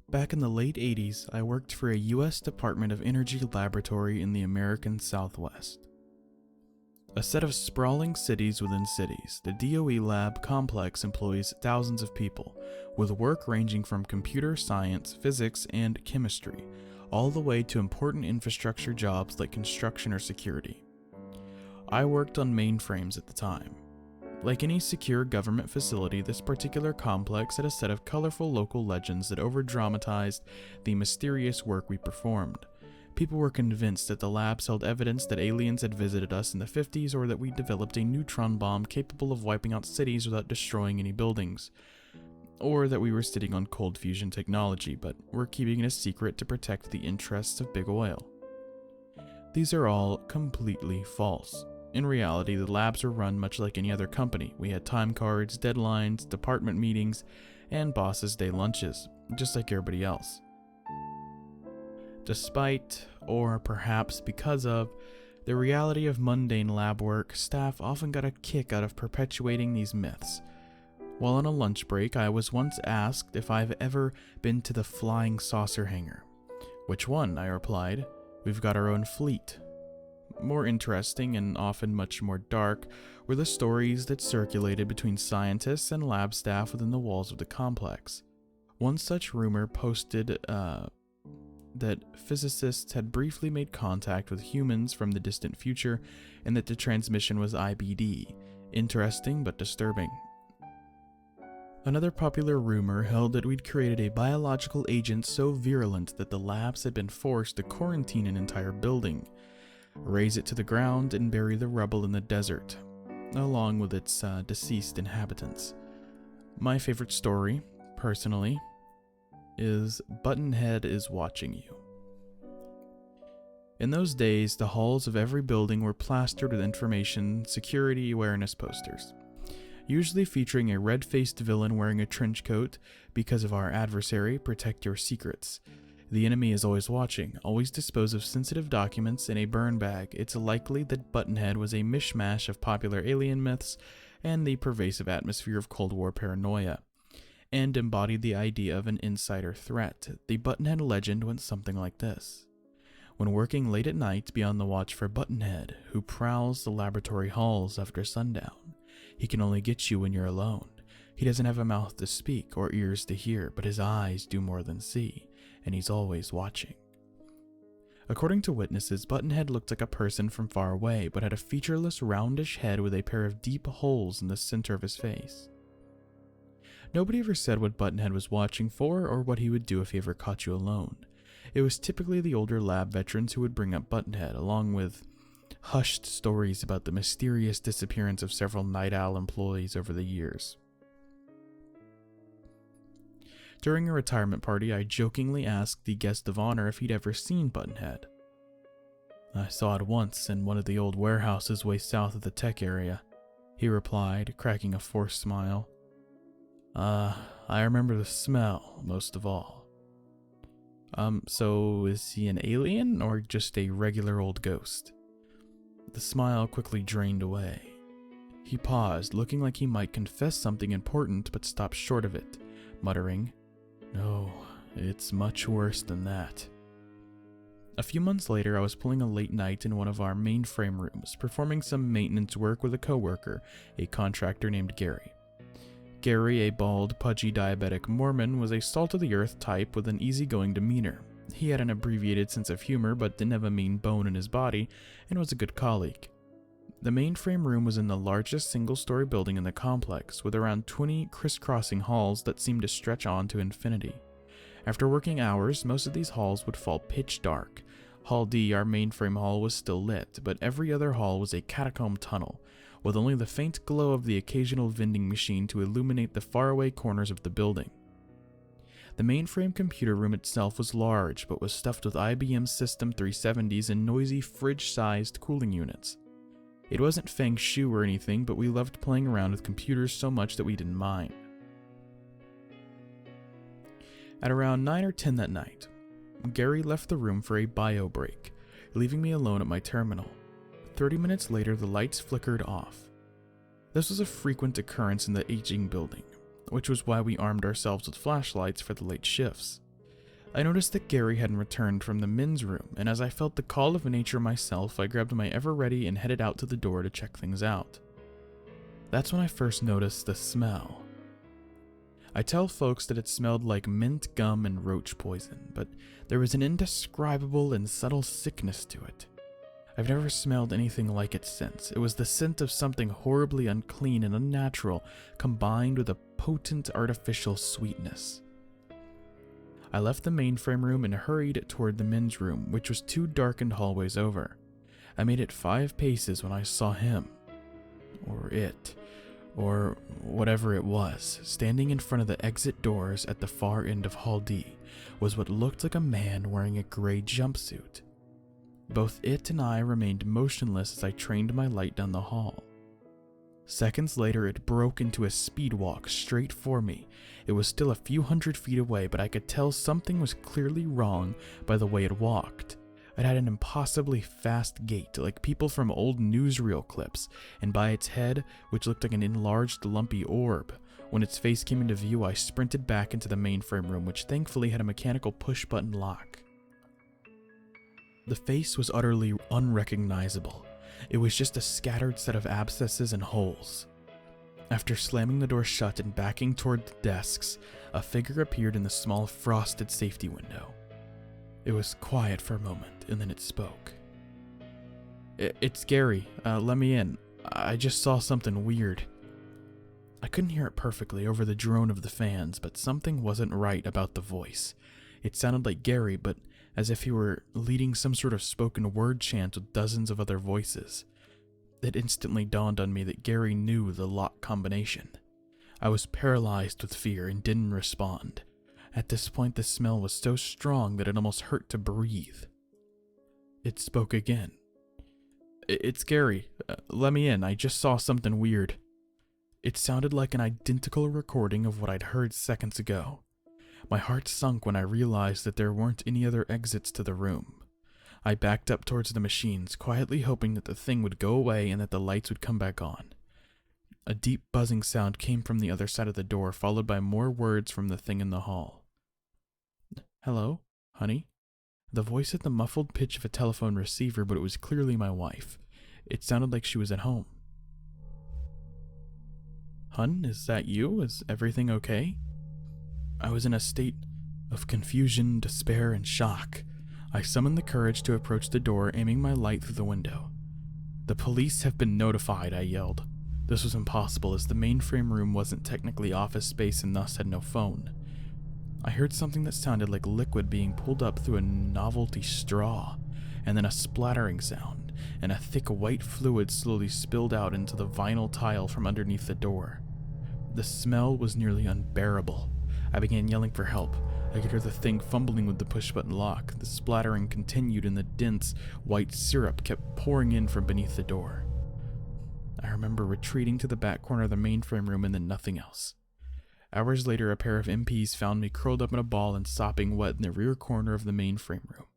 Back in the late 80s, I worked for a US Department of Energy laboratory in the American Southwest. A set of sprawling cities within cities, the DOE lab complex employs thousands of people, with work ranging from computer science, physics, and chemistry, all the way to important infrastructure jobs like construction or security. I worked on mainframes at the time. Like any secure government facility, this particular complex had a set of colorful local legends that over-dramatized the mysterious work we performed. People were convinced that the labs held evidence that aliens had visited us in the 50s or that we developed a neutron bomb capable of wiping out cities without destroying any buildings. Or that we were sitting on cold fusion technology, but were keeping it a secret to protect the interests of big oil. These are all completely false. In reality, the labs were run much like any other company. We had time cards, deadlines, department meetings, and bosses' day lunches, just like everybody else. Despite, or perhaps because of, the reality of mundane lab work, staff often got a kick out of perpetuating these myths. While on a lunch break, I was once asked if I've ever been to the flying saucer hangar. "Which one?" I replied. "We've got our own fleet." More interesting, and often much more dark, were the stories that circulated between scientists and lab staff within the walls of the complex. One such rumor posted that physicists had briefly made contact with humans from the distant future, and that the transmission was IBD. Interesting, but disturbing. Another popular rumor held that we'd created a biological agent so virulent that the labs had been forced to quarantine an entire building, raze it to the ground, and bury the rubble in the desert, along with its deceased inhabitants. My favorite story, personally, is Buttonhead is watching you. In those days, the halls of every building were plastered with information security awareness posters, usually featuring a red-faced villain wearing a trench coat. "Because of our adversary, protect your secrets. The enemy is always watching. Always dispose of sensitive documents in a burn bag." It's likely that Buttonhead was a mishmash of popular alien myths and the pervasive atmosphere of Cold War paranoia, and embodied the idea of an insider threat. The Buttonhead legend went something like this. When working late at night, be on the watch for Buttonhead, who prowls the laboratory halls after sundown. He can only get you when you're alone. He doesn't have a mouth to speak or ears to hear, but his eyes do more than see, and he's always watching. According to witnesses, Buttonhead looked like a person from far away, but had a featureless roundish head with a pair of deep holes in the center of his face. Nobody ever said what Buttonhead was watching for or what he would do if he ever caught you alone. It was typically the older lab veterans who would bring up Buttonhead, along with hushed stories about the mysterious disappearance of several Night Owl employees over the years. During a retirement party, I jokingly asked the guest of honor if he'd ever seen Buttonhead. "I saw it once in one of the old warehouses way south of the tech area," he replied, cracking a forced smile. I remember the smell most of all." So is he an alien or just a regular old ghost?" The smile quickly drained away. He paused, looking like he might confess something important, but stopped short of it, muttering, "No, it's much worse than that." A few months later, I was pulling a late night in one of our mainframe rooms, performing some maintenance work with a coworker, a contractor named Gary. Gary, a bald, pudgy diabetic Mormon, was a salt-of-the-earth type with an easygoing demeanor. He had an abbreviated sense of humor, but didn't have a mean bone in his body, and was a good colleague. The mainframe room was in the largest single-story building in the complex, with around 20 crisscrossing halls that seemed to stretch on to infinity. After working hours, most of these halls would fall pitch dark. Hall D, our mainframe hall, was still lit, but every other hall was a catacomb tunnel, with only the faint glow of the occasional vending machine to illuminate the faraway corners of the building. The mainframe computer room itself was large, but was stuffed with IBM System 370s and noisy fridge-sized cooling units. It wasn't feng shui or anything, but we loved playing around with computers so much that we didn't mind. At around 9 or 10 that night, Gary left the room for a bio break, leaving me alone at my terminal. 30 minutes later, the lights flickered off. This was a frequent occurrence in the aging building, which was why we armed ourselves with flashlights for the late shifts. I noticed that Gary hadn't returned from the men's room, and as I felt the call of nature myself, I grabbed my ever-ready and headed out to the door to check things out. That's when I first noticed the smell. I tell folks that it smelled like mint gum and roach poison, but there was an indescribable and subtle sickness to it. I've never smelled anything like it since. It was the scent of something horribly unclean and unnatural, combined with a potent artificial sweetness. I left the mainframe room and hurried toward the men's room, which was 2 darkened hallways over. I made it 5 paces when I saw him, or it, or whatever it was, standing in front of the exit doors at the far end of Hall D, was what looked like a man wearing a gray jumpsuit. Both it and I remained motionless as I trained my light down the hall. Seconds later, it broke into a speed walk straight for me. It was still a few hundred feet away, but I could tell something was clearly wrong by the way it walked. It had an impossibly fast gait, like people from old newsreel clips, and by its head, which looked like an enlarged lumpy orb. When its face came into view, I sprinted back into the mainframe room, which thankfully had a mechanical push-button lock. The face was utterly unrecognizable. It was just a scattered set of abscesses and holes. After slamming the door shut and backing toward the desks, a figure appeared in the small frosted safety window. It was quiet for a moment, and then it spoke. It's Gary. Let me in. I just saw something weird." I couldn't hear it perfectly over the drone of the fans, but something wasn't right about the voice. It sounded like Gary, but as if he were leading some sort of spoken word chant with dozens of other voices. It instantly dawned on me that Gary knew the lock combination. I was paralyzed with fear and didn't respond. At this point, the smell was so strong that it almost hurt to breathe. It spoke again. It's Gary. Let me in. I just saw something weird." It sounded like an identical recording of what I'd heard seconds ago. My heart sunk when I realized that there weren't any other exits to the room. I backed up towards the machines, quietly hoping that the thing would go away and that the lights would come back on. A deep buzzing sound came from the other side of the door, followed by more words from the thing in the hall. "Hello, honey?" The voice had the muffled pitch of a telephone receiver, but it was clearly my wife. It sounded like she was at home. "Hun, is that you? Is everything okay?" I was in a state of confusion, despair, and shock. I summoned the courage to approach the door, aiming my light through the window. "The police have been notified," I yelled. This was impossible, as the mainframe room wasn't technically office space and thus had no phone. I heard something that sounded like liquid being pulled up through a novelty straw, and then a splattering sound, and a thick white fluid slowly spilled out into the vinyl tile from underneath the door. The smell was nearly unbearable. I began yelling for help. I could hear the thing fumbling with the push-button lock. The splattering continued, and the dense, white syrup kept pouring in from beneath the door. I remember retreating to the back corner of the mainframe room and then nothing else. Hours later, a pair of MPs found me curled up in a ball and sopping wet in the rear corner of the mainframe room.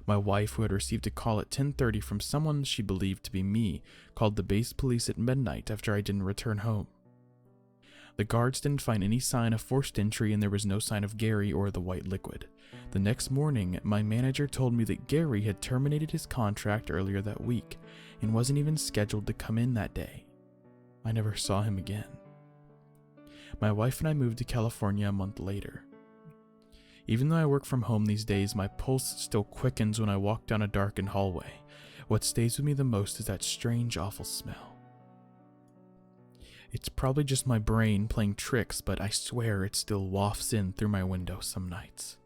My wife, who had received a call at 10:30 from someone she believed to be me, called the base police at midnight after I didn't return home. The guards didn't find any sign of forced entry, and there was no sign of Gary or the white liquid. The next morning, my manager told me that Gary had terminated his contract earlier that week and wasn't even scheduled to come in that day. I never saw him again. My wife and I moved to California a month later. Even though I work from home these days, my pulse still quickens when I walk down a darkened hallway. What stays with me the most is that strange, awful smell. It's probably just my brain playing tricks, but I swear it still wafts in through my window some nights.